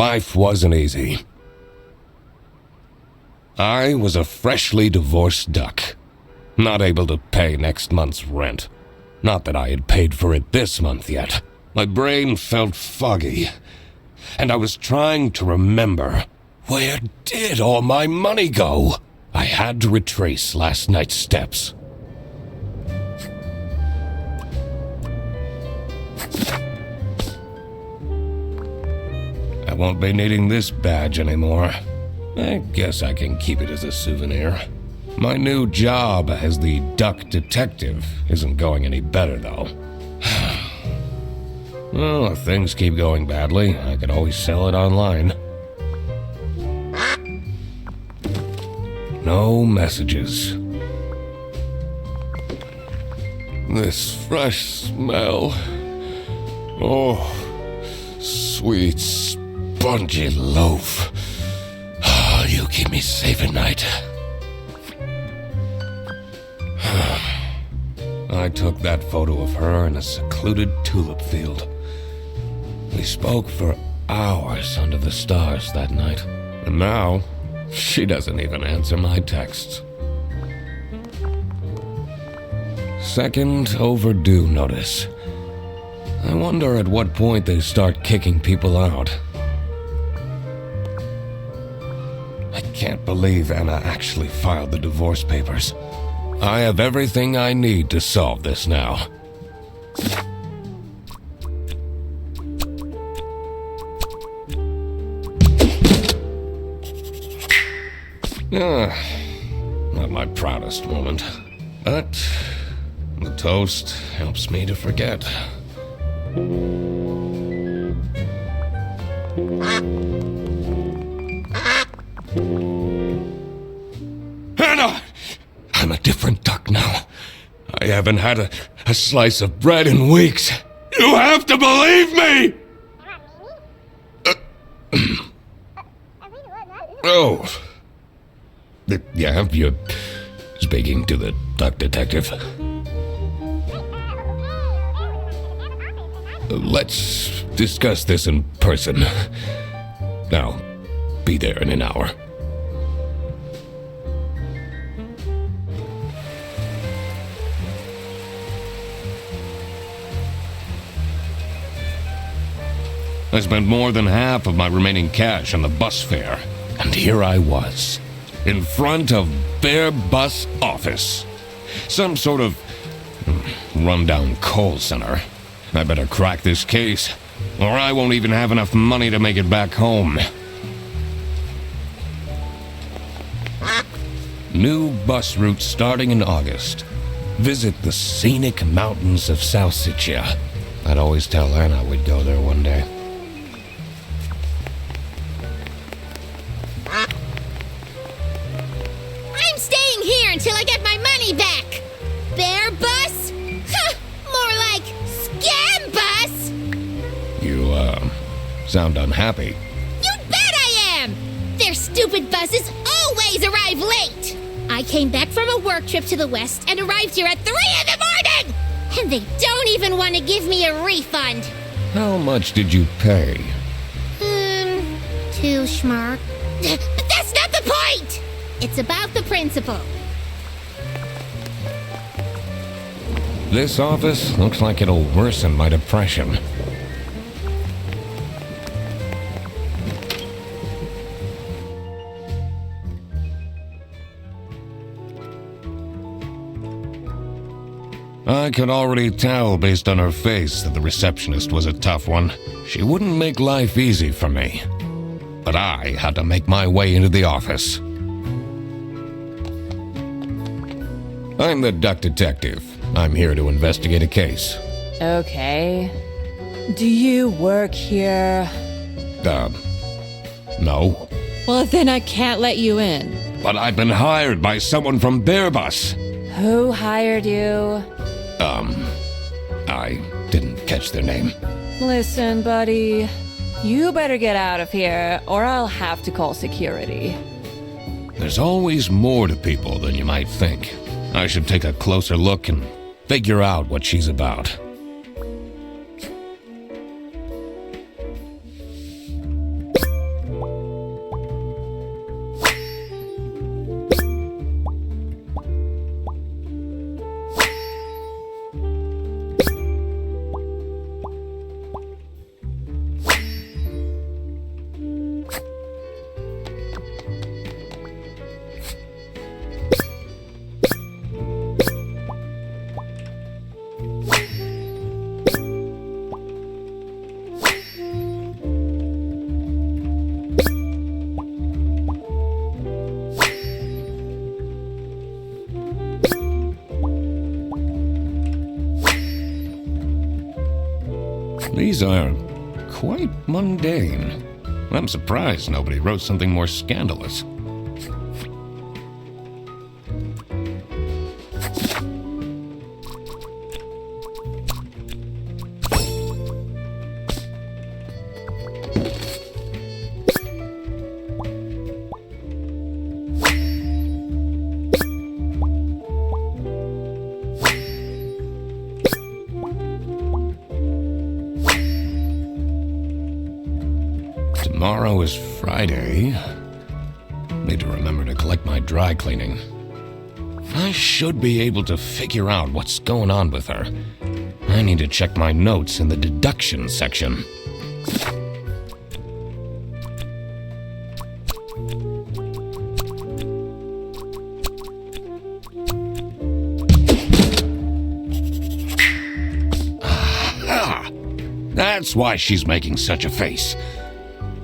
Life wasn't easy. I was a freshly divorced duck, not able to pay next month's rent. Not that I had paid for it this month yet. My brain felt foggy, and I was trying to remember, where did all my money go? I had to retrace last night's steps. I won't be needing this badge anymore. I guess I can keep it as a souvenir. My new job as the duck detective isn't going any better, though. Well, if things keep going badly, I could always sell it online. No messages. This fresh smell. Oh, sweet, spongy loaf. Oh, you keep me safe at night. I took that photo of her in a secluded tulip field. We spoke for hours under the stars that night. And now, she doesn't even answer my texts. Second overdue notice. I wonder at what point they start kicking people out. I can't believe Anna actually filed the divorce papers. I have everything I need to solve this now. Not my proudest moment, but the toast helps me to forget. Anna! I'm a different duck now. I haven't had a slice of bread in weeks. You have to believe me! Oh. Yeah, you're speaking to the duck detective. Let's discuss this in person. I'll be there in an hour. I spent more than half of my remaining cash on the bus fare, and here I was, in front of their bus office. Some sort of rundown coal center. I better crack this case, or I won't even have enough money to make it back home. New bus route starting in August. Visit the scenic mountains of Zootopia. I'd always tell Anna we'd go there one day. I'm staying here until I get my money back! Bear bus? Huh, more like scam bus! You, sound unhappy. You bet I am! Their stupid buses always arrive late! I came back from a work trip to the west and arrived here at 3 in the morning! And they don't even want to give me a refund! How much did you pay? 2 schmark. But that's not the point! It's about the principle. This office looks like it'll worsen my depression. I could already tell based on her face that the receptionist was a tough one. She wouldn't make life easy for me. But I had to make my way into the office. I'm the duck detective. I'm here to investigate a case. Okay. Do you work here? No. Well, then I can't let you in. But I've been hired by someone from Bearbus. Who hired you? I didn't catch their name. Listen, buddy. You better get out of here, or I'll have to call security. There's always more to people than you might think. I should take a closer look and figure out what she's about. These are quite mundane. I'm surprised nobody wrote something more scandalous. Tomorrow is Friday. Need to remember to collect my dry cleaning. I should be able to figure out what's going on with her. I need to check my notes in the deduction section. Aha! That's why she's making such a face.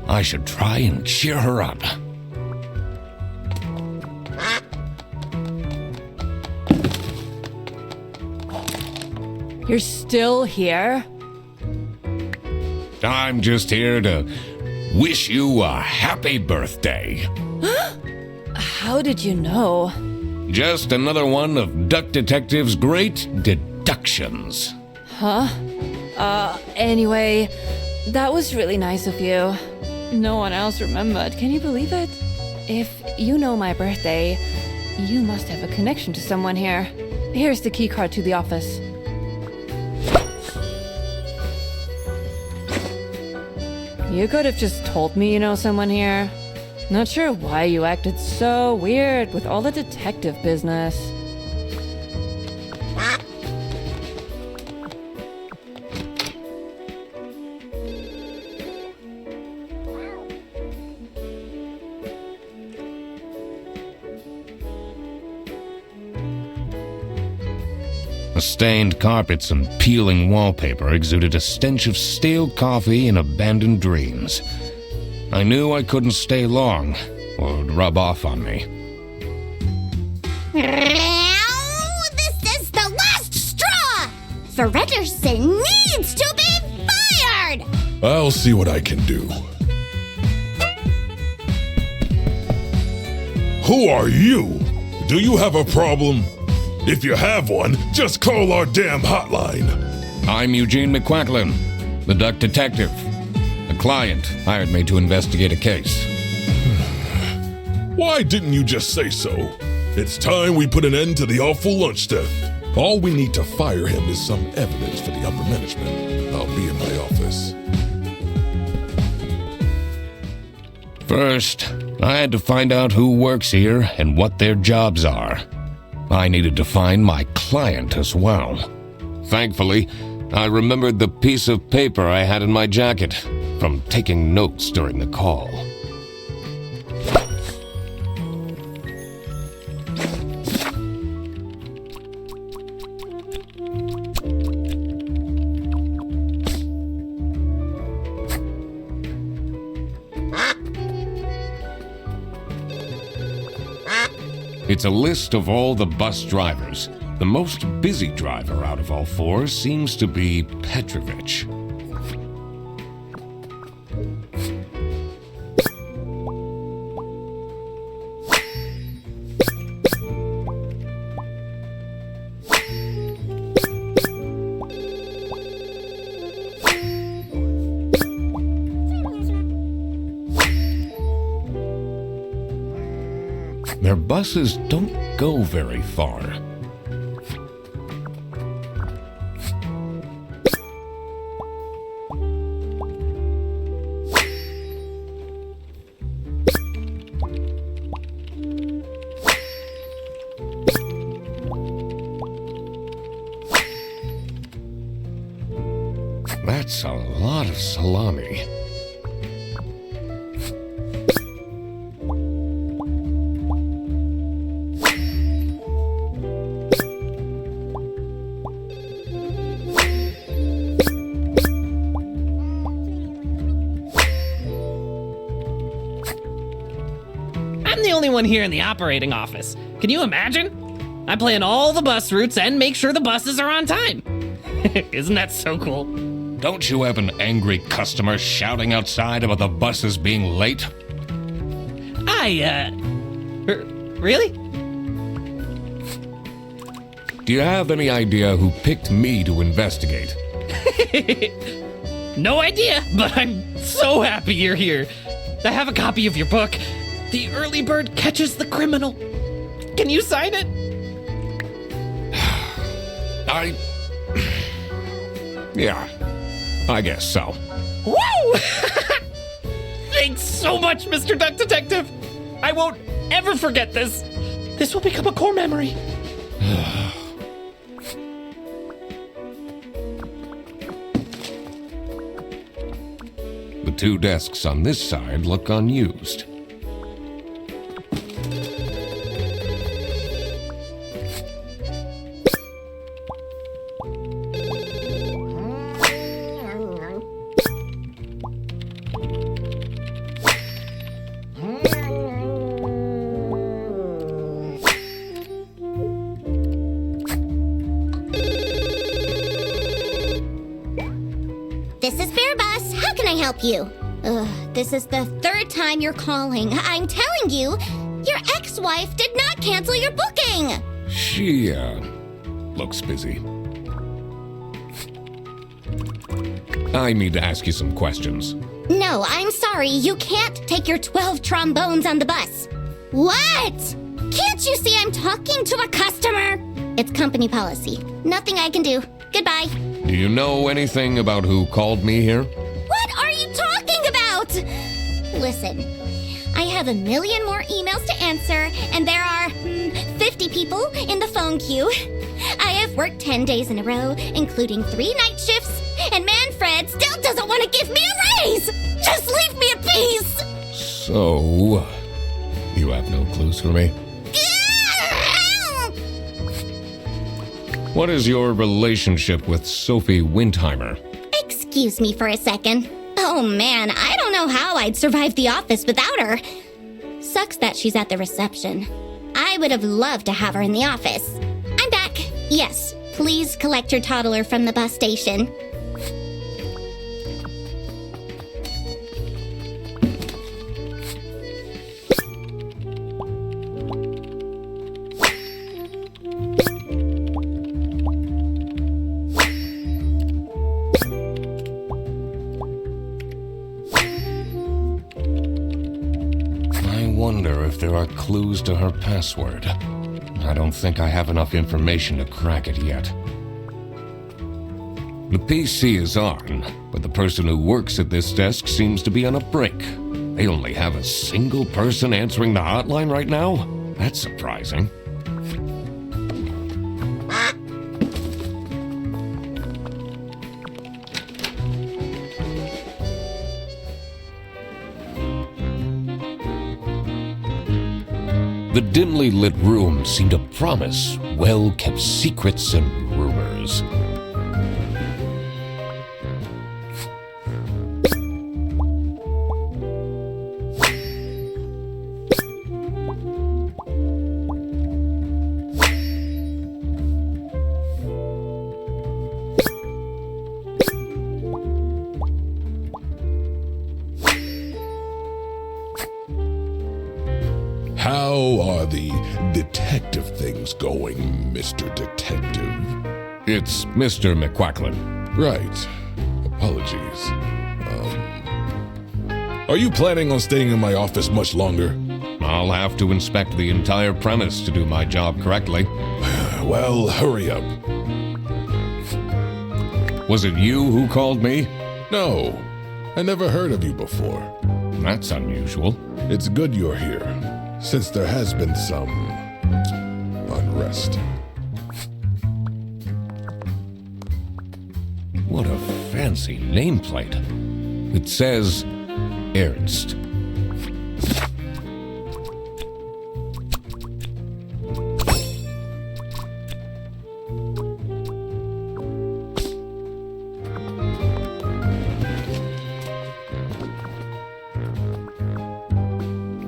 I should try and cheer her up. You're still here? I'm just here to wish you a happy birthday. How did you know? Just another one of Duck Detective's great deductions. Huh? Anyway, that was really nice of you. No one else remembered. Can you believe it? If you know my birthday, you must have a connection to someone here. Here's the key card to the office. You could have just told me you know someone here. Not sure why you acted so weird with all the detective business. The stained carpets and peeling wallpaper exuded a stench of stale coffee and abandoned dreams. I knew I couldn't stay long, or it would rub off on me. Now, this is the last straw! Fredderson needs to be fired! I'll see what I can do. Who are you? Do you have a problem? If you have one, just call our damn hotline. I'm Eugene McQuacklin, the Duck Detective. A client hired me to investigate a case. Why didn't you just say so? It's time we put an end to the awful lunch theft. All we need to fire him is some evidence for the upper management. I'll be in my office. First, I had to find out who works here and what their jobs are. I needed to find my client as well. Thankfully, I remembered the piece of paper I had in my jacket from taking notes during the call. It's a list of all the bus drivers. The most busy driver out of all four seems to be Petrovich. Their buses don't go very far. That's a lot of salami. I'm the only one here in the operating office. Can you imagine? I plan all the bus routes and make sure the buses are on time. Isn't that so cool? Don't you have an angry customer shouting outside about the buses being late? Really? Do you have any idea who picked me to investigate? No idea, but I'm so happy you're here. I have a copy of your book. The Early Bird Catches the Criminal. Can you sign it? Yeah, I guess so. Woo! Thanks so much, Mr. Duck Detective. I won't ever forget this. This will become a core memory. The two desks on this side look unused. This is Fair Bus. How can I help you? This is the third time you're calling. I'm telling you, your ex-wife did not cancel your booking. She, looks busy. I need to ask you some questions. No, I'm sorry. You can't take your 12 trombones on the bus. What? Can't you see I'm talking to a customer? It's company policy. Nothing I can do. Goodbye. Do you know anything about who called me here? What are you talking about? Listen, I have a million more emails to answer, and there are 50 people in the phone queue. I have worked 10 days in a row, including 3 night shifts, and Manfred still doesn't want to give me a raise! Just leave me in peace! So, you have no clues for me? What is your relationship with Sophie Windheimer? Excuse me for a second. Oh man, I don't know how I'd survive the office without her. Sucks that she's at the reception. I would have loved to have her in the office. I'm back. Yes, please collect your toddler from the bus station. I wonder if there are clues to her password. I don't think I have enough information to crack it yet. The PC is on, but the person who works at this desk seems to be on a break. They only have a single person answering the hotline right now? That's surprising. The dimly lit room seemed to promise well-kept secrets and rumors. How are the detective things going, Mr. Detective? It's Mr. McQuacklin. Right. Apologies. Are you planning on staying in my office much longer? I'll have to inspect the entire premise to do my job correctly. Well, hurry up. Was it you who called me? No, I never heard of you before. That's unusual. It's good you're here, since there has been some unrest. What a fancy nameplate. It says Ernst.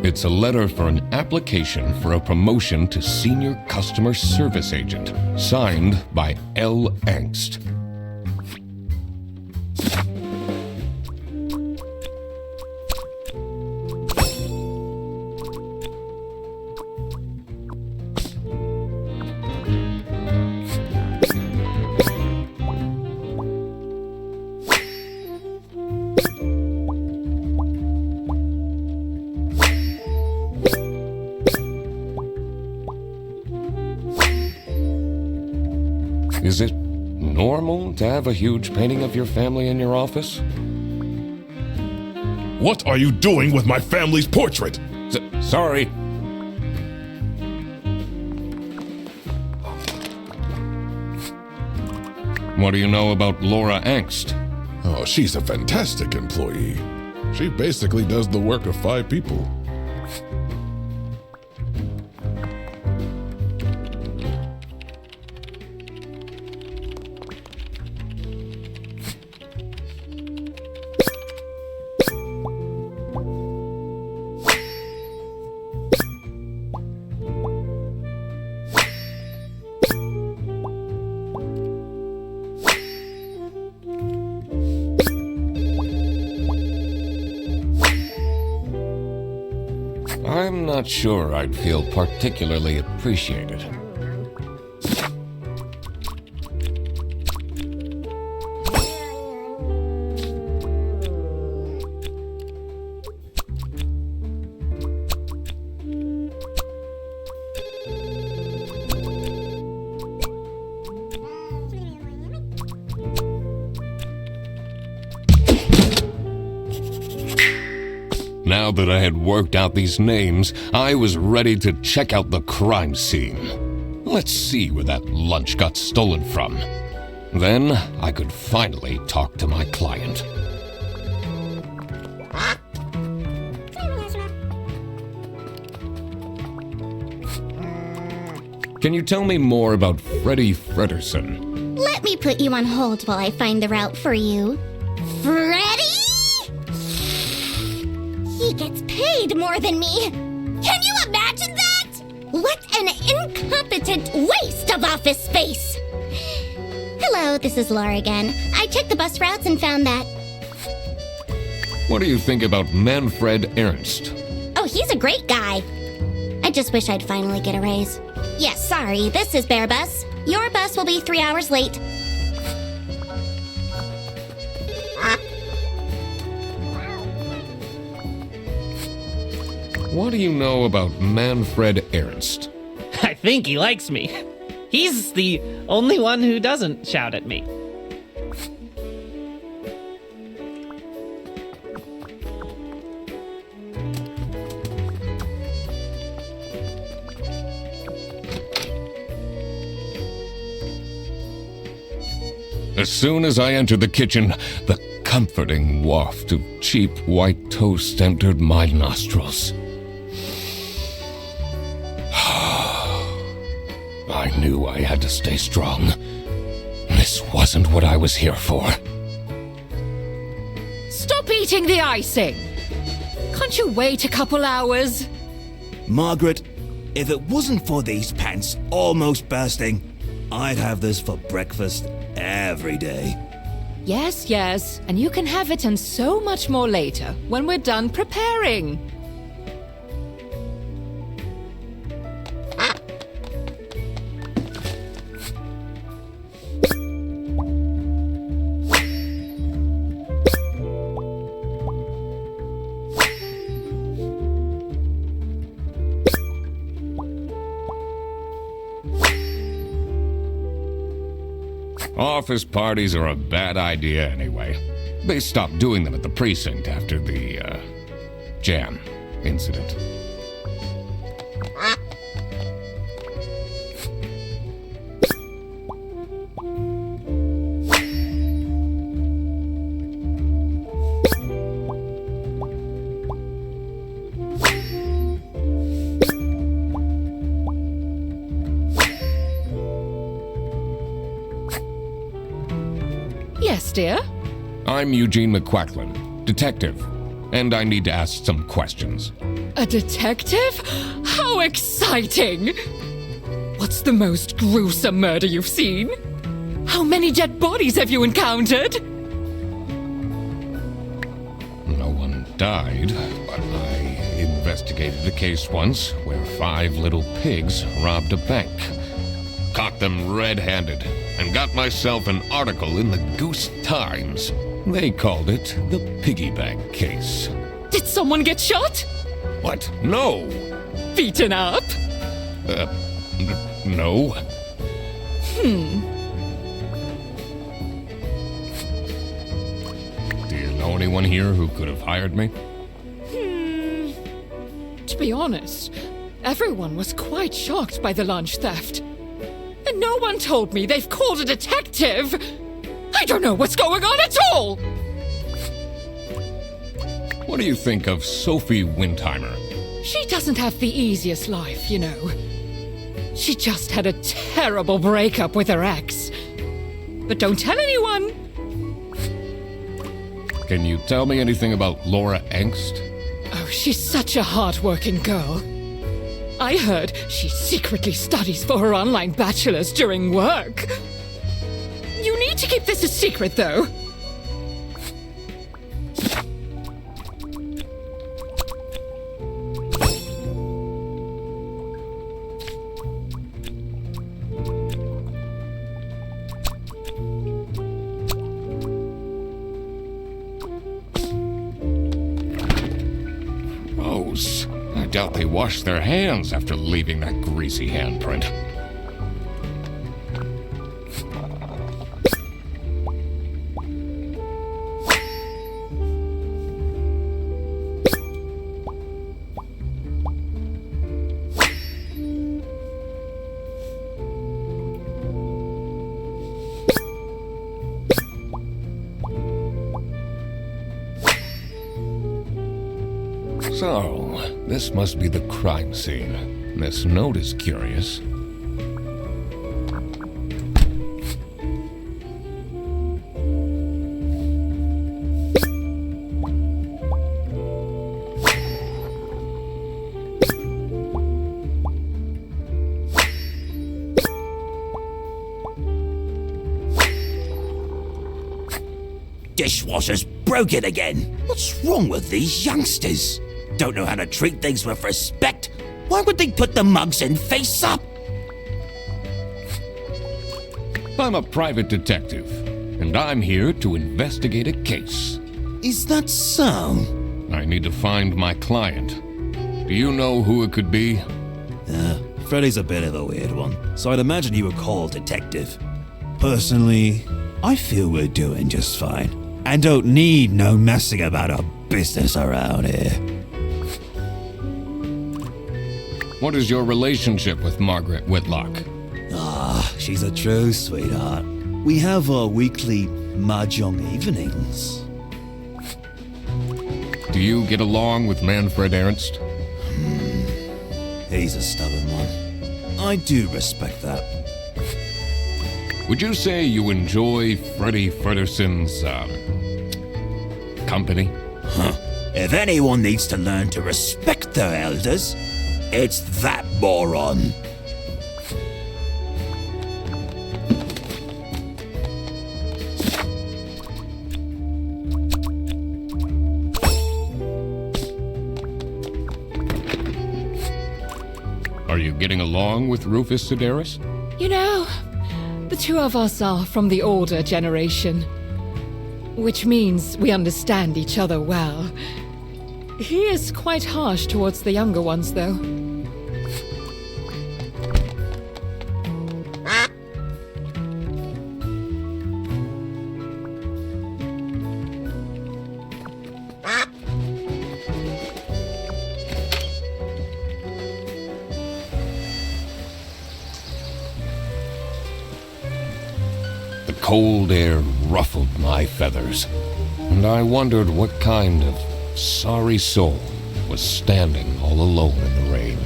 It's a letter for an application for a promotion to Senior Customer Service Agent, signed by L. Angst. Is it normal to have a huge painting of your family in your office? What are you doing with my family's portrait? Sorry. What do you know about Laura Angst? Oh, she's a fantastic employee. She basically does the work of 5 people. I'm not sure I'd feel particularly appreciated. Now that I had worked out these names, I was ready to check out the crime scene. Let's see where that lunch got stolen from. Then I could finally talk to my client. Can you tell me more about Freddie Frederson? Let me put you on hold while I find the route for you. Freddy? He gets paid more than me. Can you imagine that? What an incompetent waste of office space. Hello, this is Laura again. I checked the bus routes and found that. What do you think about Manfred Ernst? Oh, he's a great guy. I just wish I'd finally get a raise. Yes, sorry, this is Bear Bus. Your bus will be 3 hours late. What do you know about Manfred Ernst? I think he likes me. He's the only one who doesn't shout at me. As soon as I entered the kitchen, the comforting waft of cheap white toast entered my nostrils. I knew I had to stay strong. This wasn't what I was here for. Stop eating the icing! Can't you wait a couple hours? Margaret, if it wasn't for these pants almost bursting, I'd have this for breakfast every day. Yes, yes, and you can have it and so much more later, when we're done preparing. Office parties are a bad idea anyway. They stopped doing them at the precinct after the, jam incident. Yes, dear? I'm Eugene McQuacklin, detective, and I need to ask some questions. A detective? How exciting! What's the most gruesome murder you've seen? How many dead bodies have you encountered? No one died, but I investigated a case once where 5 little pigs robbed a bank. Caught them red-handed and got myself an article in the Goose Times. They called it the piggy bank case. Did someone get shot? What? No! Beaten up? No. know anyone here who could have hired me? To be honest, everyone was quite shocked by the lunch theft. And no one told me they've called a detective! I don't know what's going on at all! What do you think of Sophie Windheimer? She doesn't have the easiest life, you know. She just had a terrible breakup with her ex. But don't tell anyone! Can you tell me anything about Laura Engst? Oh, she's such a hard-working girl. I heard she secretly studies for her online bachelor's during work. You need to keep this a secret, though. Gross. I doubt they washed their hands after leaving that greasy handprint. So, this must be the crime scene. This note is curious. Dishwasher's broken again. What's wrong with these youngsters? Don't know how to treat things with respect. Why would they put the mugs in face up? I'm a private detective, and I'm here to investigate a case. Is that so? I need to find my client. Do you know who it could be? Freddy's a bit of a weird one, so I'd imagine you would call detective. Personally, I feel we're doing just fine, and don't need no messing about our business around here. What is your relationship with Margaret Whitlock? She's a true sweetheart. We have our weekly mahjong evenings. Do you get along with Manfred Ernst? He's a stubborn one. I do respect that. Would you say you enjoy Freddie Frederson's, company? If anyone needs to learn to respect their elders, it's that moron. Are you getting along with Rufus Sedaris? You know, the two of us are from the older generation, which means we understand each other well. He is quite harsh towards the younger ones, though. The cold air ruffled my feathers, and I wondered what kind of sorry soul was standing all alone in the rain.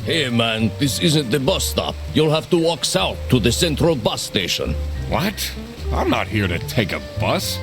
Hey man, this isn't the bus stop. You'll have to walk south to the central bus station. What? I'm not here to take a bus.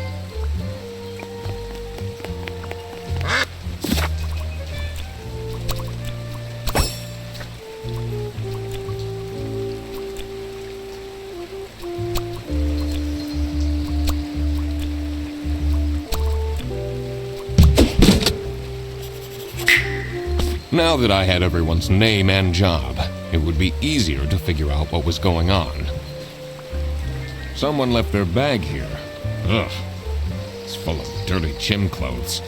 Now that I had everyone's name and job, it would be easier to figure out what was going on. Someone left their bag here. Ugh. It's full of dirty gym clothes.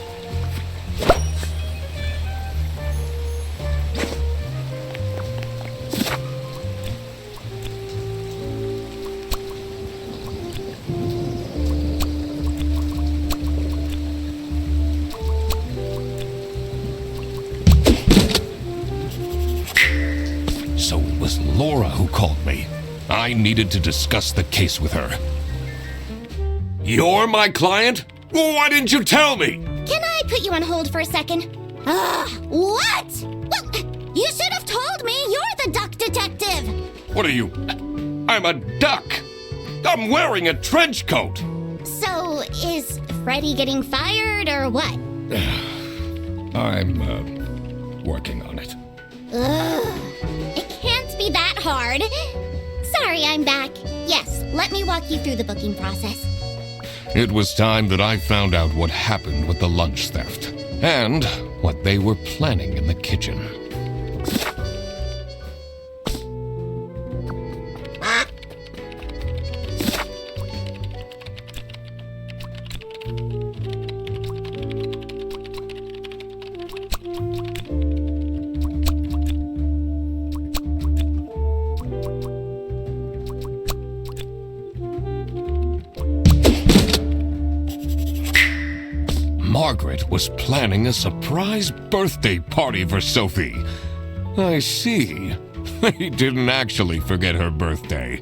So it was Laura who called me. I needed to discuss the case with her. You're my client? Why didn't you tell me? Can I put you on hold for a second? What? Well, you should have told me. You're the duck detective. What are you? I'm a duck. I'm wearing a trench coat. So, is Freddy getting fired or what? I'm working on it. It can't be that hard. Sorry, I'm back. Yes, let me walk you through the booking process. It was time that I found out what happened with the lunch theft and what they were planning in the kitchen. Margaret was planning a surprise birthday party for Sophie. I see. They didn't actually forget her birthday.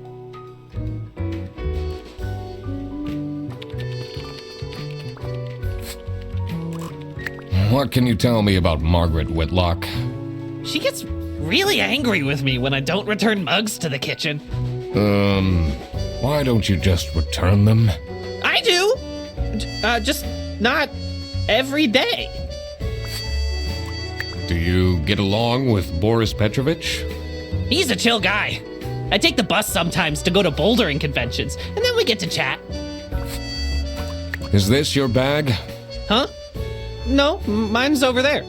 What can you tell me about Margaret Whitlock? She gets really angry with me when I don't return mugs to the kitchen. Why don't you just return them? I do! Just not every day. Do you get along with Boris Petrovich? He's a chill guy. I take the bus sometimes to go to bouldering conventions, and then we get to chat. Is this your bag? Huh? No, mine's over there.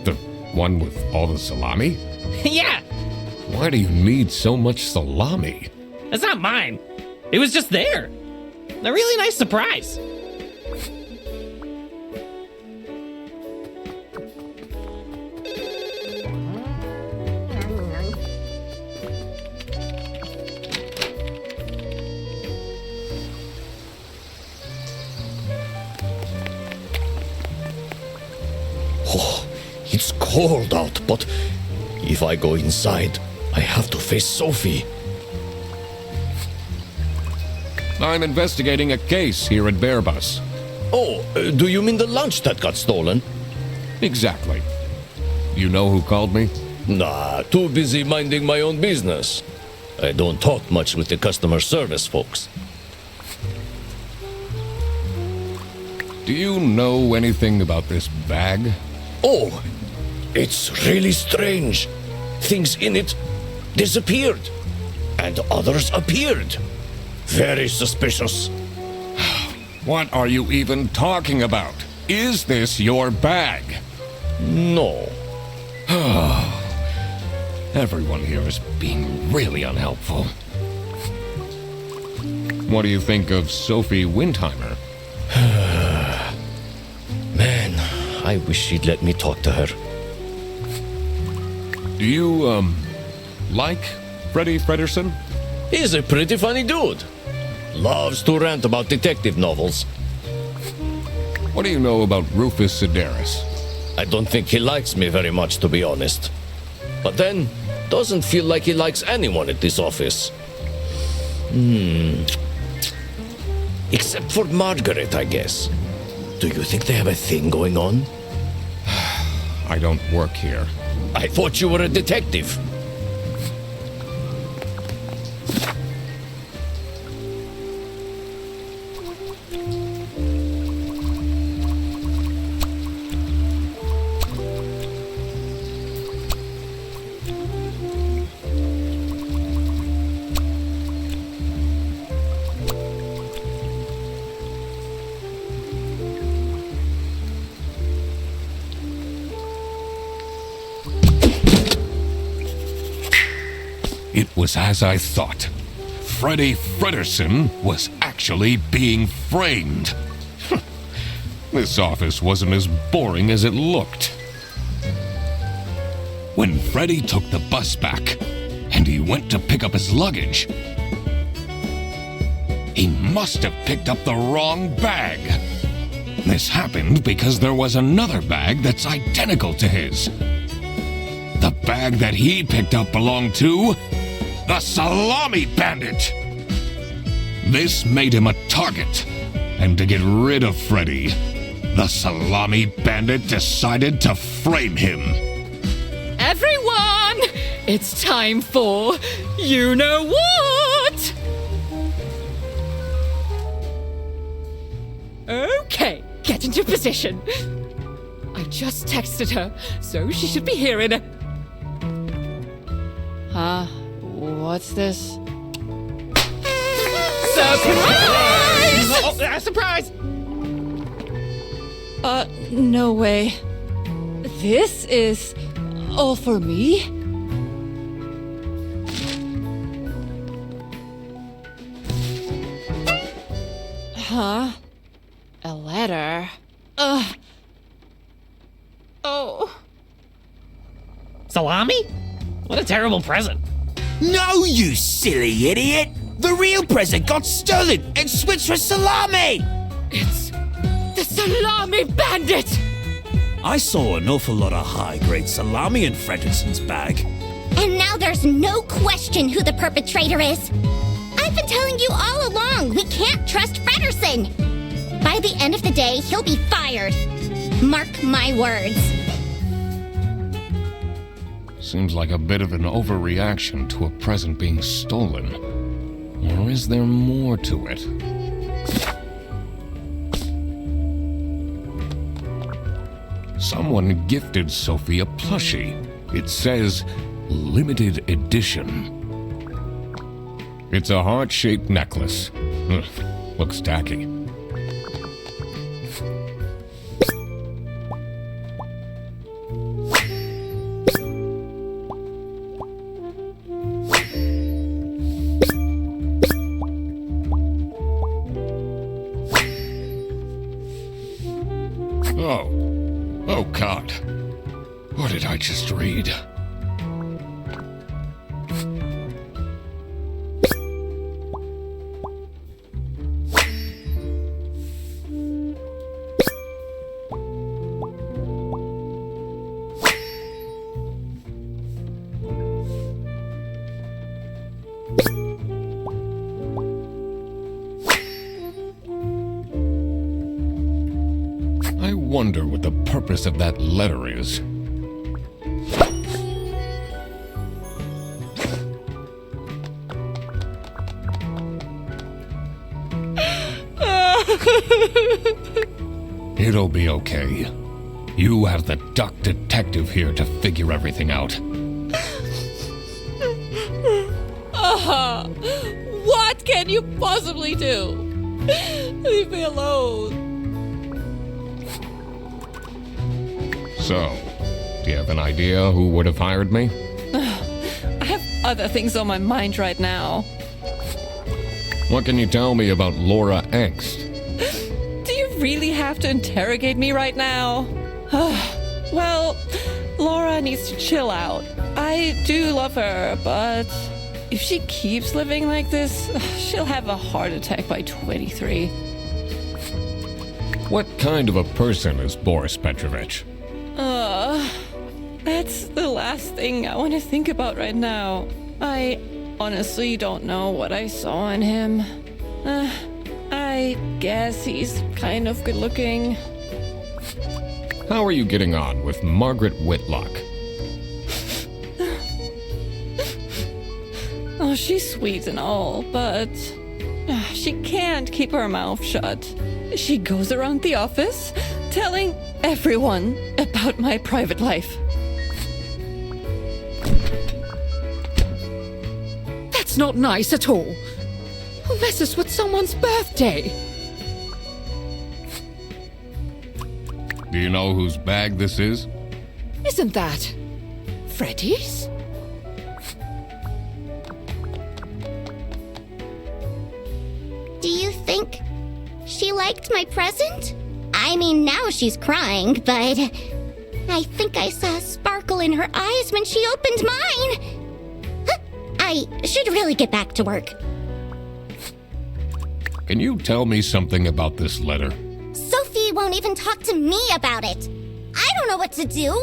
The one with all the salami? Yeah, Why do you need so much salami? that's not mine. It was just there. A really nice surprise. Oh, it's cold out, but if I go inside, I have to face Sophie. I'm investigating a case here at Bearbus. Oh, do you mean the lunch that got stolen? Exactly. You know who called me? Nah, too busy minding my own business. I don't talk much with the customer service folks. Do you know anything about this bag? Oh, it's really strange. Things in it disappeared, and others appeared. Very suspicious. What are you even talking about? Is this your bag? No. Everyone here is being really unhelpful. What do you think of Sophie Windheimer? Man, I wish she'd let me talk to her. Do you, like Freddie Fredersen? He's a pretty funny dude. Loves to rant about detective novels. What do you know about Rufus Sedaris? I don't think he likes me very much, to be honest. But then, doesn't feel like he likes anyone at this office. Except for Margaret, I guess. Do you think they have a thing going on? I don't work here. I thought you were a detective. was as I thought. Freddy Fredersen was actually being framed. This office wasn't as boring as it looked. When Freddy took the bus back and he went to pick up his luggage, he must have picked up the wrong bag. This happened because there was another bag that's identical to his. The bag that he picked up belonged to the Salami Bandit. This made him a target, and to get rid of Freddy, the Salami Bandit decided to frame him. Everyone, it's time for you know what? Okay, get into position. I just texted her, so she should be here in a... Huh? What's this? Surprise! Oh, surprise! No way. This is all for me? Huh? A letter? Oh. Salami? What a terrible present. No, you silly idiot! The real present got stolen and switched for salami! It's the Salami Bandit! I saw an awful lot of high-grade salami in Fredersen's bag. And now there's no question who the perpetrator is. I've been telling you all along, we can't trust Fredersen. By the end of the day, he'll be fired. Mark my words. Seems like a bit of an overreaction to a present being stolen. Or is there more to it? Someone gifted Sophie a plushie. It says, limited edition. It's a heart-shaped necklace. Looks tacky. Oh God. What did I just read? I wonder what the purpose of that letter is. It'll be okay. You have the duck detective here to figure everything out. What can you possibly do? Leave me alone. So, do you have an idea who would have hired me? I have other things on my mind right now. What can you tell me about Laura Angst? Do you really have to interrogate me right now? Well, Laura needs to chill out. I do love her, but if she keeps living like this, she'll have a heart attack by 23. What kind of a person is Boris Petrovich? That's the last thing I want to think about right now. I honestly don't know what I saw in him. I guess he's kind of good looking. How are you getting on with Margaret Whitlock? Oh, she's sweet and all, but she can't keep her mouth shut. She goes around the office telling everyone about my private life. That's not nice at all. Who messes with someone's birthday? Do you know whose bag this is? Isn't that Freddy's? She liked my present? I mean, now she's crying, but I think I saw a sparkle in her eyes when she opened mine. Huh, I should really get back to work. Can you tell me something about this letter? Sophie won't even talk to me about it. I don't know what to do.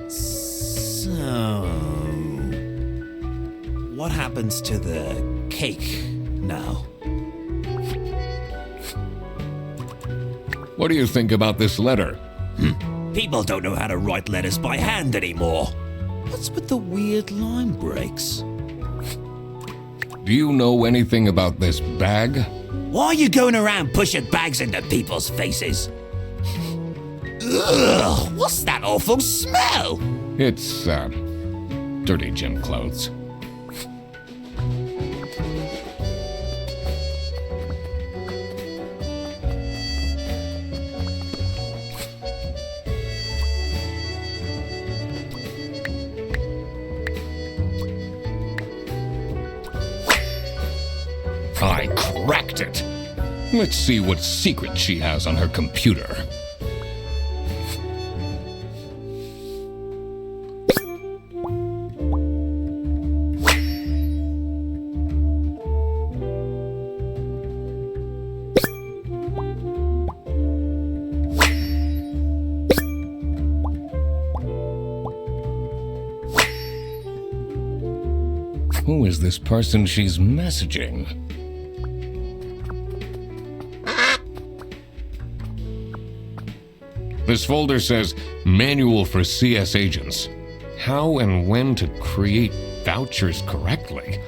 So, what happens to the cake now? What do you think about this letter? People don't know how to write letters by hand anymore. What's with the weird line breaks? Do you know anything about this bag? Why are you going around pushing bags into people's faces? Ugh, what's that awful smell? It's, dirty gym clothes. I cracked it. Let's see what secret she has on her computer. Who is this person she's messaging? This folder says Manual for CS Agents. How and when to create vouchers correctly.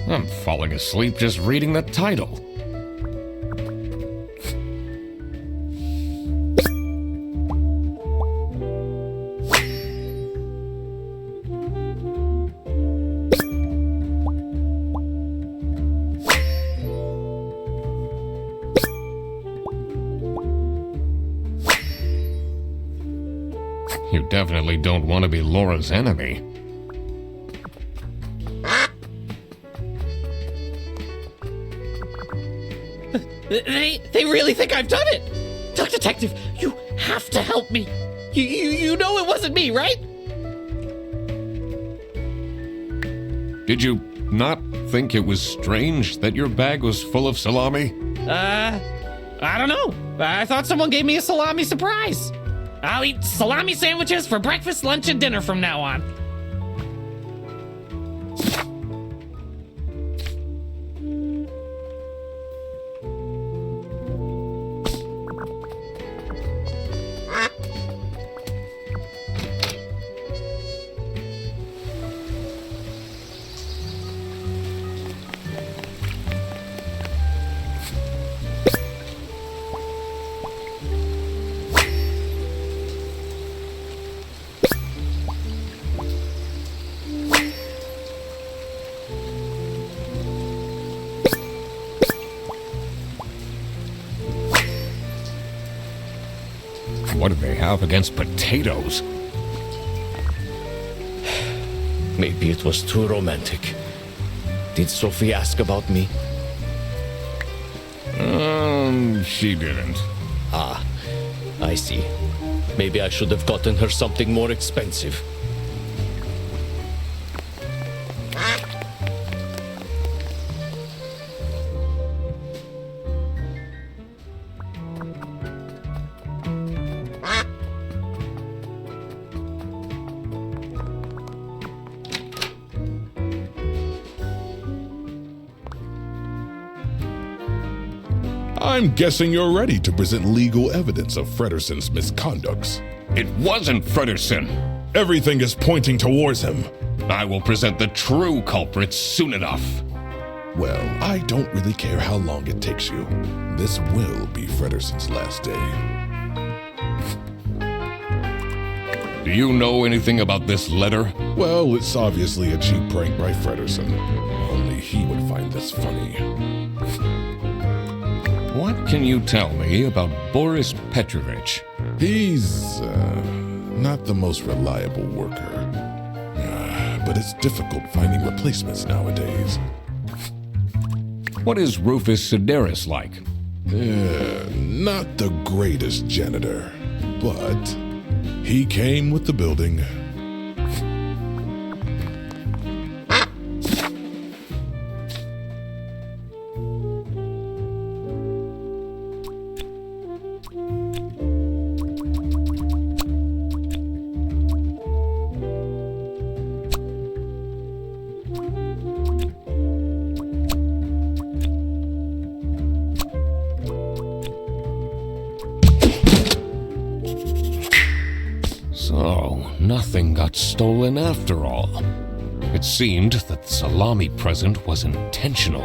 I'm falling asleep just reading the title. You definitely don't want to be Laura's enemy. They really think I've done it! Duck Detective, you have to help me! You know it wasn't me, right? Did you not think it was strange that your bag was full of salami? I don't know. I thought someone gave me a salami surprise. I'll eat salami sandwiches for breakfast, lunch, and dinner from now on. What do they have against potatoes? Maybe it was too romantic. Did Sophie ask about me? She didn't. Ah, I see. Maybe I should have gotten her something more expensive. I'm guessing you're ready to present legal evidence of Frederson's misconducts. It wasn't Frederson. Everything is pointing towards him. I will present the true culprits soon enough. Well, I don't really care how long it takes you. This will be Frederson's last day. Do you know anything about this letter? Well, it's obviously a cheap prank by Frederson. Only he would find this funny. What can you tell me about Boris Petrovich? He's, not the most reliable worker. But it's difficult finding replacements nowadays. What is Rufus Sedaris like? Not the greatest janitor, but he came with the building. So, nothing got stolen after all. It seemed that the salami present was intentional.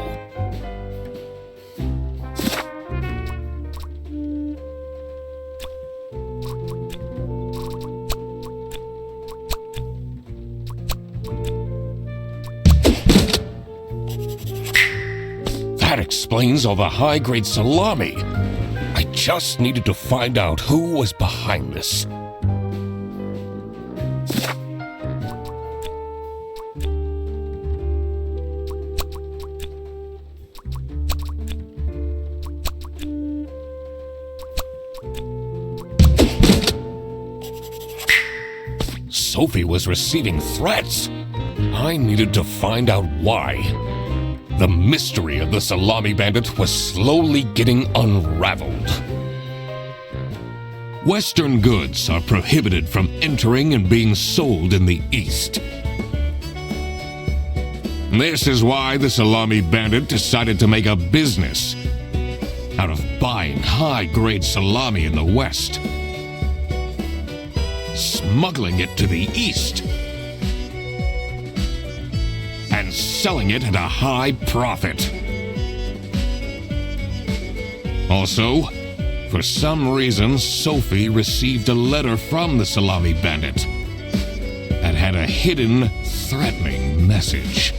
That explains all the high-grade salami. I just needed to find out who was behind this. Sophie was receiving threats. I needed to find out why. The mystery of the salami bandit was slowly getting unraveled. Western goods are prohibited from entering and being sold in the East. This is why the salami bandit decided to make a business out of buying high-grade salami in the West, smuggling it to the East, and selling it at a high profit. Also, for some reason, Sophie received a letter from the salami bandit that had a hidden, threatening message.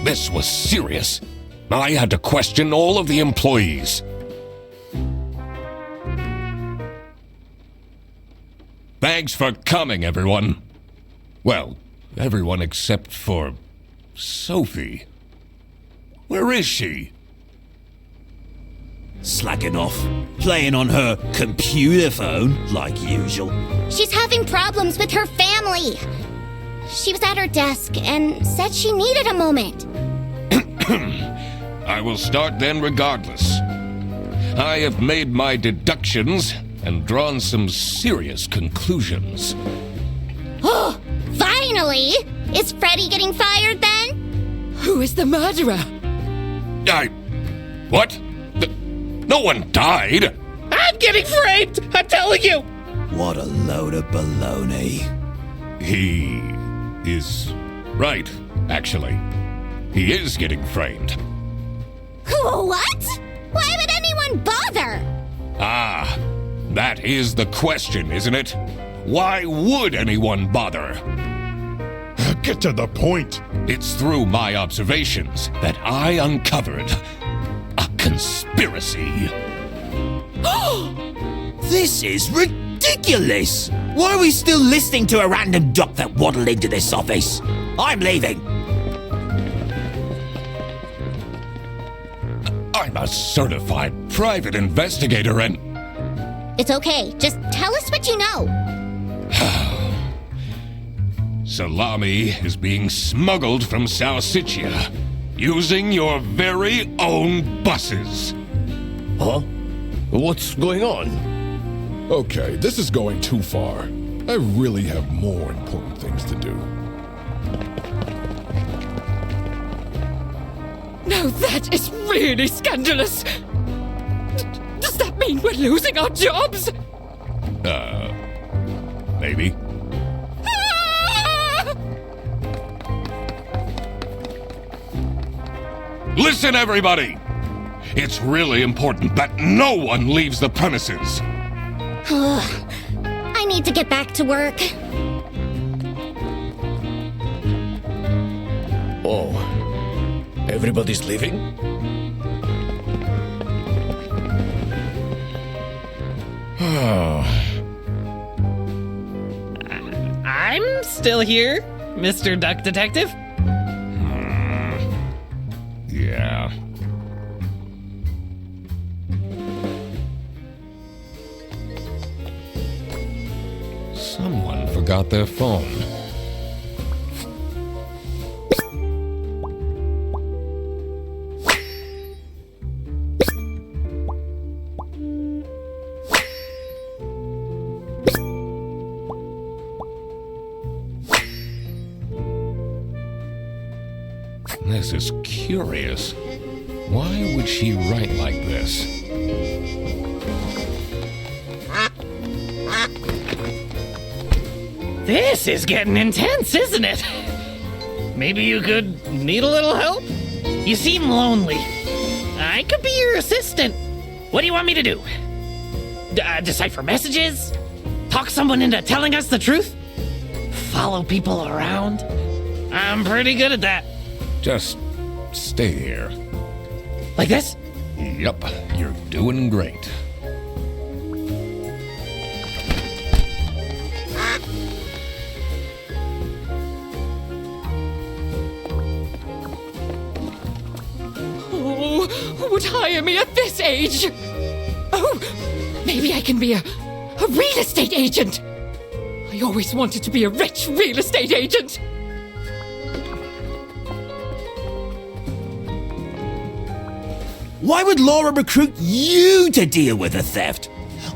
This was serious. I had to question all of the employees. Thanks for coming, everyone. Well, everyone except for Sophie. Where is she? Slacking off, playing on her computer phone like usual. She's having problems with her family. She was at her desk and said she needed a moment. I will start then regardless. I have made my deductions and drawn some serious conclusions. Oh, finally! Is Freddy getting fired then? Who is the murderer? What? No one died! I'm getting framed! I'm telling you! What a load of baloney. He is right, actually. He is getting framed. What? Why would anyone bother? Ah, that is the question, isn't it? Why would anyone bother? Get to the point. It's through my observations that I uncovered a conspiracy. This is ridiculous! Why are we still listening to a random duck that waddled into this office? I'm leaving. I'm a certified private investigator and... It's okay. Just tell us what you know. Salami is being smuggled from Salsiccia using your very own buses. Huh? What's going on? Okay, this is going too far. I really have more important things to do. Now that is really scandalous. Does that mean we're losing our jobs? Maybe. Ah! Listen, everybody! It's really important that no one leaves the premises. I need to get back to work. Oh, everybody's leaving? still here, Mr. Duck Detective? Yeah. Someone forgot their phone. This is curious. Why would she write like this? This is getting intense, isn't it? Maybe you could need a little help? You seem lonely. I could be your assistant. What do you want me to do? Decipher messages? Talk someone into telling us the truth? Follow people around? I'm pretty good at that. Just stay here. Like this? Yup, you're doing great. Oh, who would hire me at this age? Oh, maybe I can be a real estate agent. I always wanted to be a rich real estate agent. Why would Laura recruit you to deal with the theft?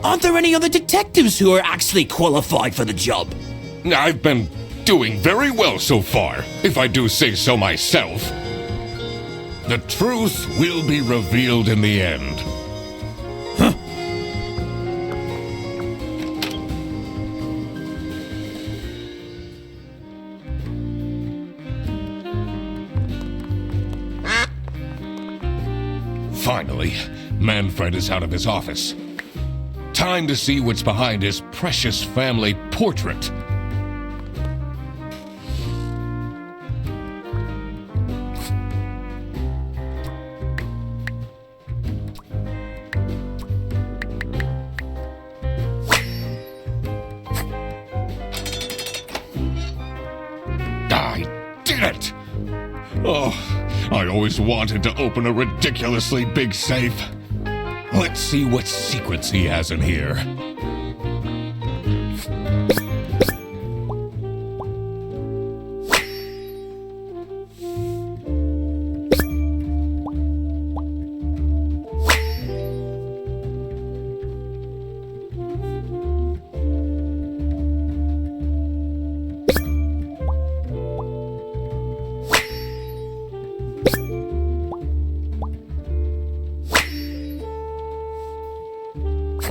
Aren't there any other detectives who are actually qualified for the job? I've been doing very well so far, if I do say so myself. The truth will be revealed in the end. Finally, Manfred is out of his office. Time to see what's behind his precious family portrait. I did it! Oh, I always wanted to open a ridiculously big safe. Let's see what secrets he has in here.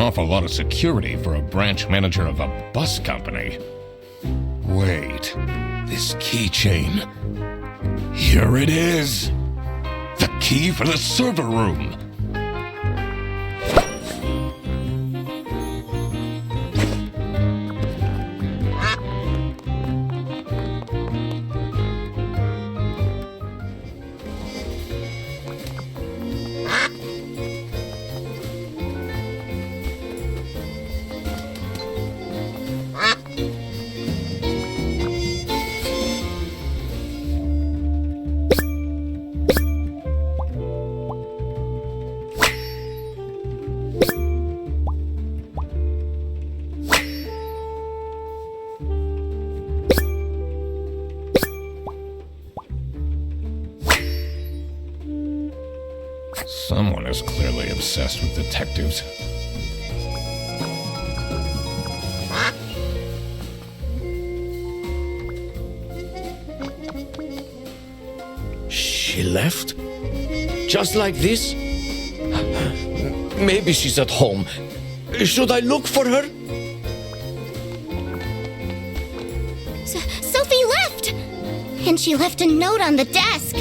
Awful lot of security for a branch manager of a bus company. Wait, this keychain. Here it is. The key for the server room. Someone is clearly obsessed with detectives. She left? Just like this? Maybe she's at home. Should I look for her? Sophie left! And she left a note on the desk.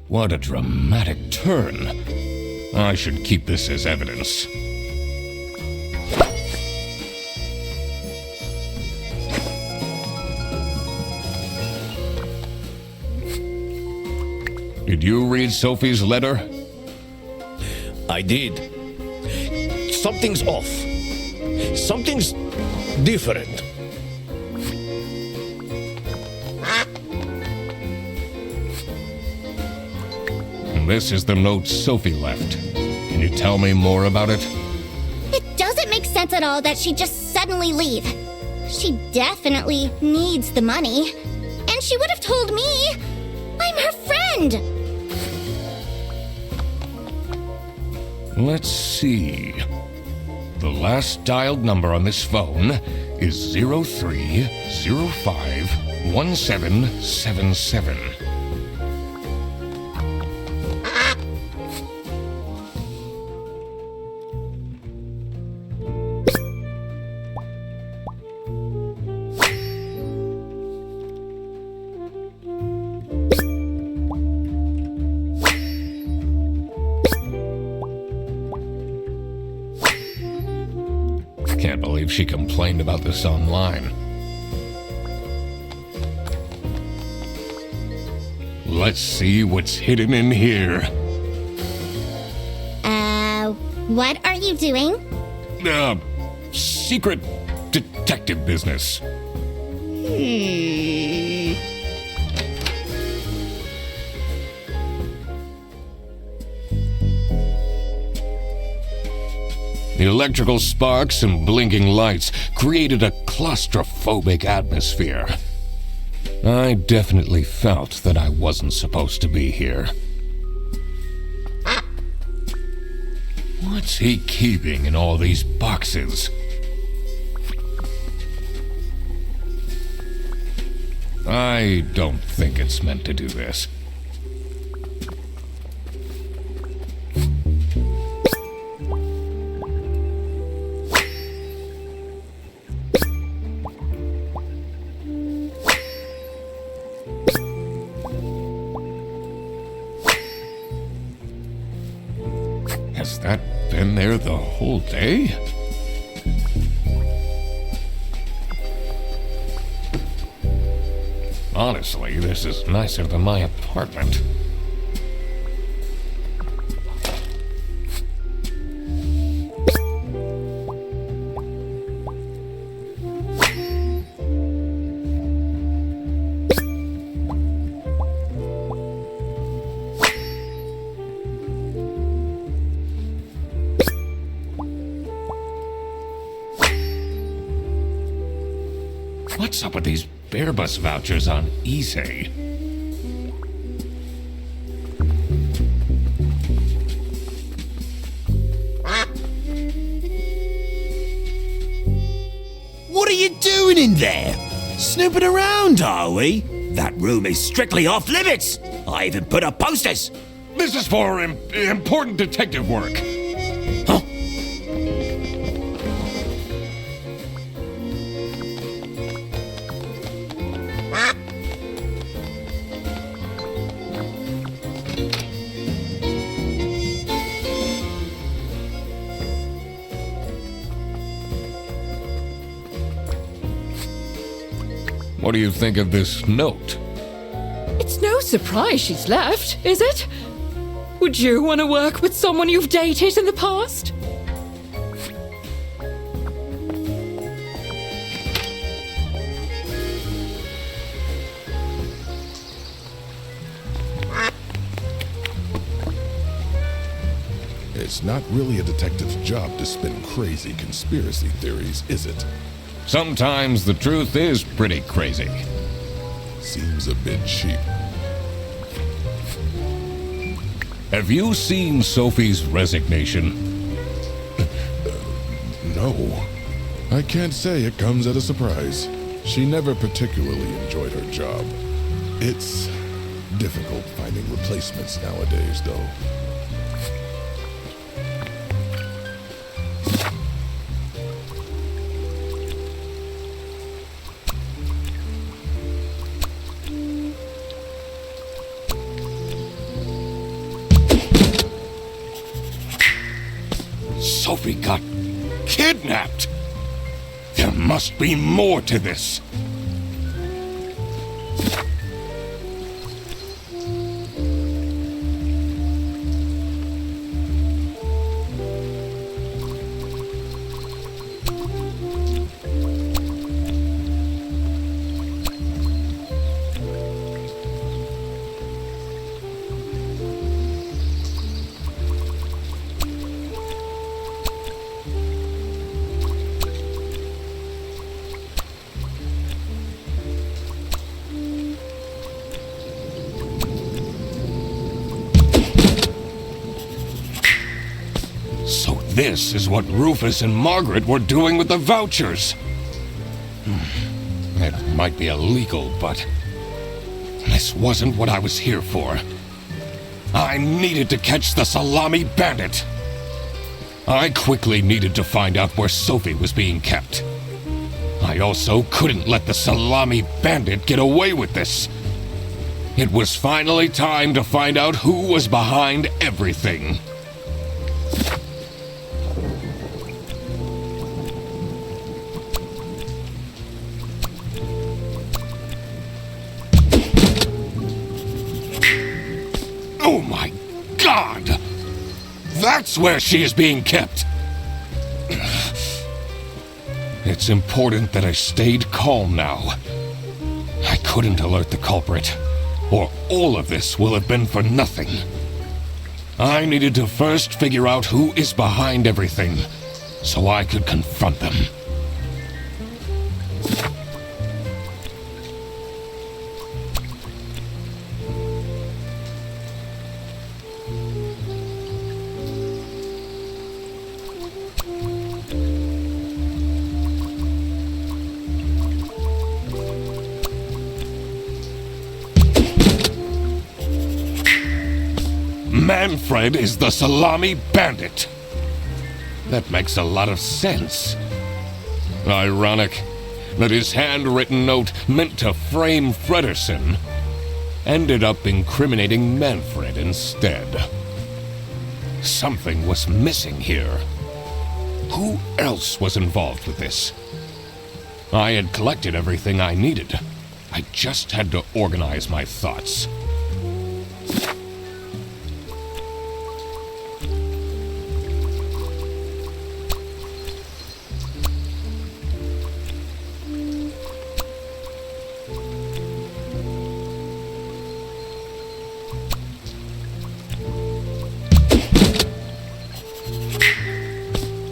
What a dramatic turn. I should keep this as evidence. Did you read Sophie's letter? I did. Something's off. Something's different. This is the note Sophie left. Can you tell me more about it? It doesn't make sense at all that she'd just suddenly leave. She definitely needs the money. And she would have told me. I'm her friend. Let's see. The last dialed number on this phone is 03051777. Can't believe she complained about this online. Let's see what's hidden in here. What are you doing? Secret detective business. The electrical sparks and blinking lights created a claustrophobic atmosphere. I definitely felt that I wasn't supposed to be here. What's he keeping in all these boxes? I don't think it's meant to do this. Has that been there the whole day? Honestly, this is nicer than my apartment. What's up with these Airbus vouchers on eBay? What are you doing in there? Snooping around, are we? That room is strictly off limits. I even put up posters. This is for important detective work. Huh? What do you think of this note? It's no surprise she's left, is it? Would you want to work with someone you've dated in the past? It's not really a detective's job to spin crazy conspiracy theories, is it? Sometimes the truth is pretty crazy. Seems a bit cheap. Have you seen Sophie's resignation? No. I can't say it comes at a surprise. She never particularly enjoyed her job. It's difficult finding replacements nowadays, though. Sophie got kidnapped. There must be more to this. This is what Rufus and Margaret were doing with the vouchers. It might be illegal, but this wasn't what I was here for. I needed to catch the Salami Bandit. I quickly needed to find out where Sophie was being kept. I also couldn't let the Salami Bandit get away with this. It was finally time to find out who was behind everything. Oh my God! That's where she is being kept! It's important that I stayed calm now. I couldn't alert the culprit, or all of this will have been for nothing. I needed to first figure out who is behind everything, so I could confront them. Manfred is the Salami Bandit. That makes a lot of sense. Ironic that his handwritten note meant to frame Fredersen ended up incriminating Manfred instead. Something was missing here. Who else was involved with this? I had collected everything I needed. I just had to organize my thoughts.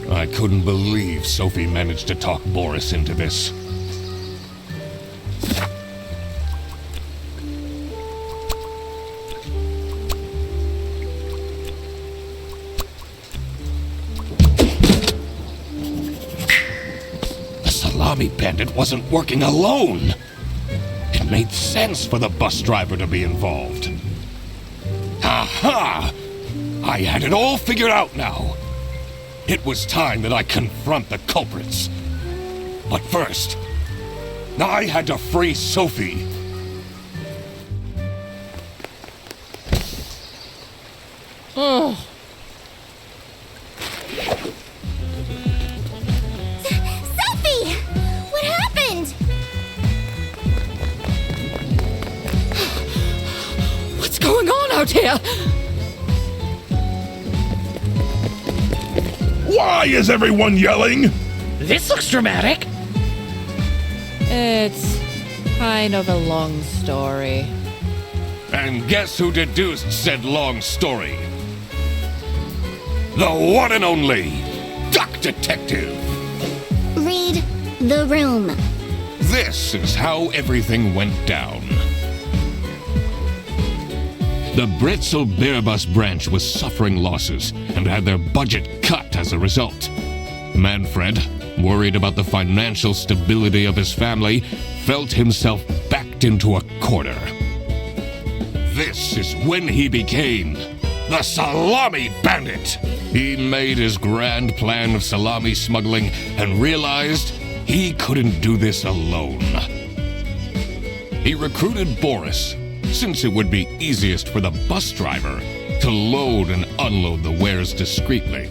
I couldn't believe Sophie managed to talk Boris into this. The Salami Bandit wasn't working alone. It made sense for the bus driver to be involved. Aha! I had it all figured out now. It was time that I confront the culprits. But first, I had to free Sophie. Oh. Sophie! What happened? What's going on out here? Why is everyone yelling? This looks dramatic. It's kind of a long story. And guess who deduced said long story? The one and only Duck Detective. Read the room. This is how everything went down. The Britzel Beerbus branch was suffering losses and had their budget cut as a result. Manfred, worried about the financial stability of his family, felt himself backed into a corner. This is when he became the Salami Bandit. He made his grand plan of salami smuggling and realized he couldn't do this alone. He recruited Boris, since it would be easiest for the bus driver to load and unload the wares discreetly.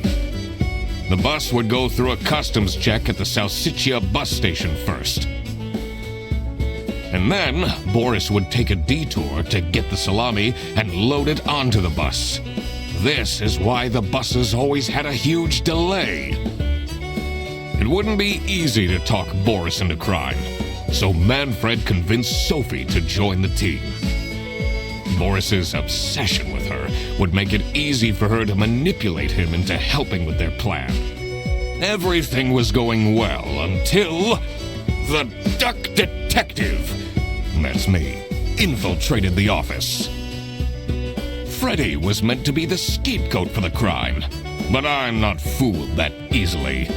The bus would go through a customs check at the Salsiccia bus station first. And then Boris would take a detour to get the salami and load it onto the bus. This is why the buses always had a huge delay. It wouldn't be easy to talk Boris into crime, so Manfred convinced Sophie to join the team. Boris's obsession with her would make it easy for her to manipulate him into helping with their plan. Everything was going well until the Duck Detective, that's me, infiltrated the office. Freddy was meant to be the scapegoat for the crime, but I'm not fooled that easily.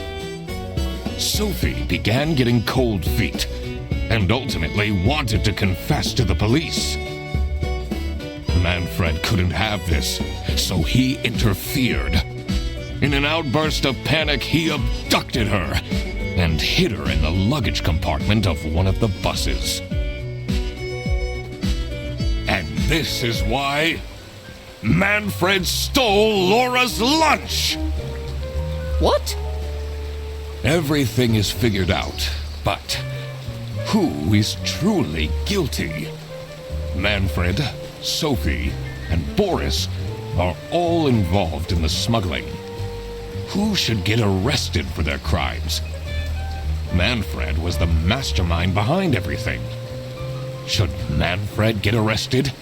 Sophie began getting cold feet and ultimately wanted to confess to the police. Manfred couldn't have this, so he interfered. In an outburst of panic, he abducted her and hid her in the luggage compartment of one of the buses. And this is why Manfred stole Laura's lunch! What? Everything is figured out, but who is truly guilty? Manfred, Sophie, and Boris are all involved in the smuggling. Who should get arrested for their crimes? Manfred was the mastermind behind everything. Should Manfred get arrested?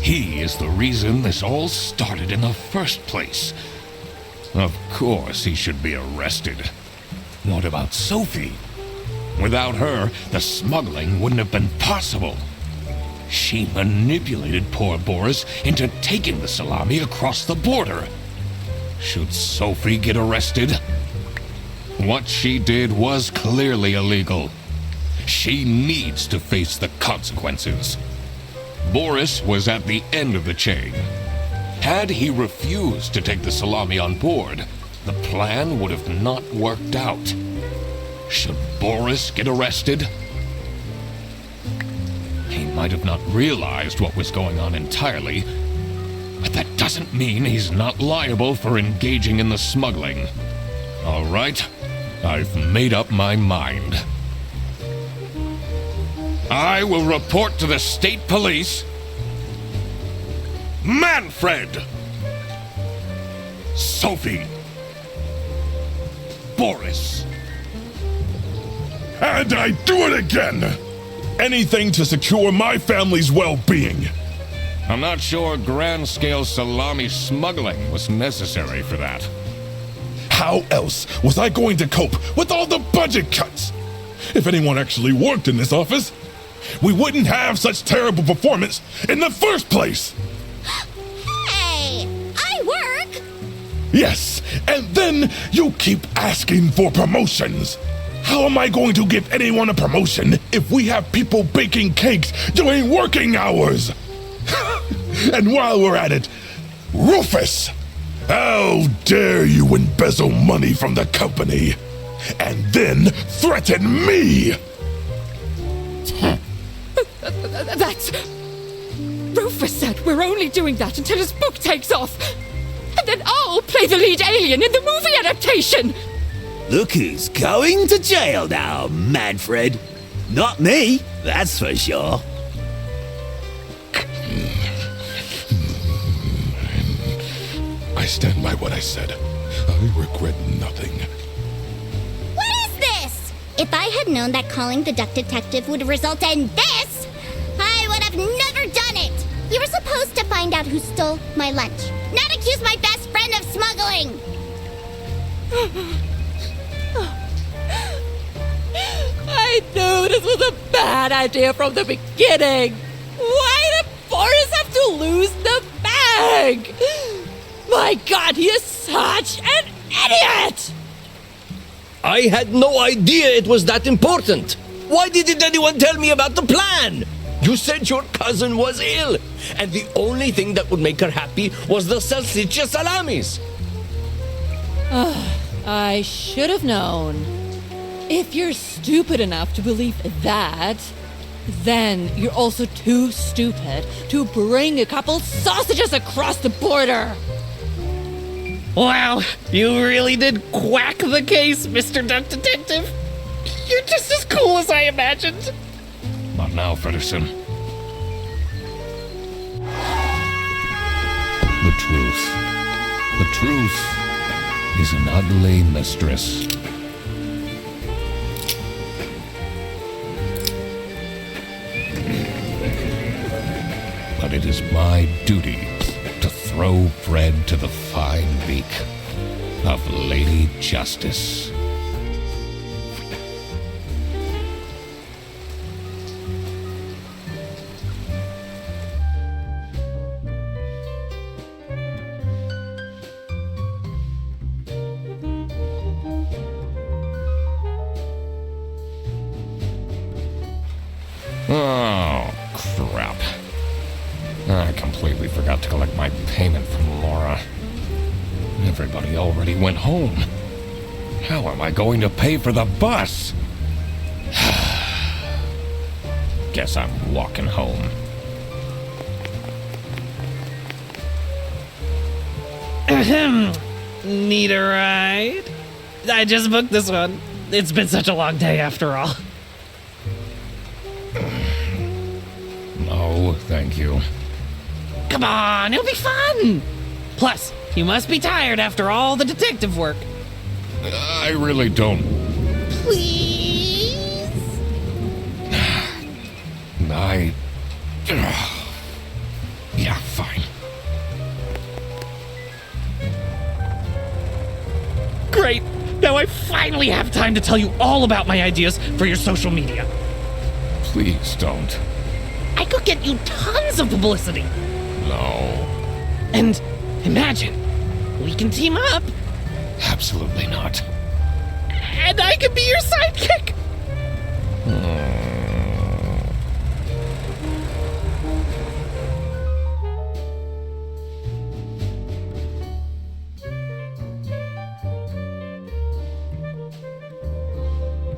He is the reason this all started in the first place. Of course he should be arrested. What about Sophie? Without her, the smuggling wouldn't have been possible. She manipulated poor Boris into taking the salami across the border. Should Sophie get arrested? What she did was clearly illegal. She needs to face the consequences. Boris was at the end of the chain. Had he refused to take the salami on board, the plan would have not worked out. Should Boris get arrested? He might have not realized what was going on entirely, but that doesn't mean he's not liable for engaging in the smuggling. All right, I've made up my mind. I will report to the state police. Manfred! Sophie! Boris! And I do it again! Anything to secure my family's well-being. I'm not sure grand-scale salami smuggling was necessary for that. How else was I going to cope with all the budget cuts? If anyone actually worked in this office, we wouldn't have such terrible performance in the first place! Hey! I work! Yes, and then you keep asking for promotions. How am I going to give anyone a promotion if we have people baking cakes during working hours? And while we're at it, Rufus! How dare you embezzle money from the company and then threaten me? That's... Rufus said we're only doing that until his book takes off. And then I'll play the lead alien in the movie adaptation. Look who's going to jail now, Manfred. Not me, that's for sure. I stand by what I said. I regret nothing. What is this? If I had known that calling the duck detective would result in this, I would have never done it. You were supposed to find out who stole my lunch, not accuse my best friend of smuggling. I knew this was a bad idea from the beginning. Why did Boris have to lose the bag? My God, he is such an idiot! I had no idea it was that important. Why didn't anyone tell me about the plan? You said your cousin was ill, and the only thing that would make her happy was the salsiccia salamis. I should have known. If you're stupid enough to believe that, then you're also too stupid to bring a couple sausages across the border. Wow, you really did quack the case, Mr. Duck Detective. You're just as cool as I imagined. Not now, Fredderson. The truth. The truth is an ugly mistress. But it is my duty to throw bread to the fine beak of Lady Justice. forgot to collect my payment from Laura. Everybody already went home. How am I going to pay for the bus? Guess I'm walking home. Ahem. Need a ride? I just booked this one. It's been such a long day after all. No, thank you. Come on, it'll be fun! Plus, you must be tired after all the detective work. I really don't. Please? Yeah, fine. Great! Now I finally have time to tell you all about my ideas for your social media. Please don't. I could get you tons of publicity. No. And imagine, we can team up, Absolutely not. and I can be your sidekick. Hmm.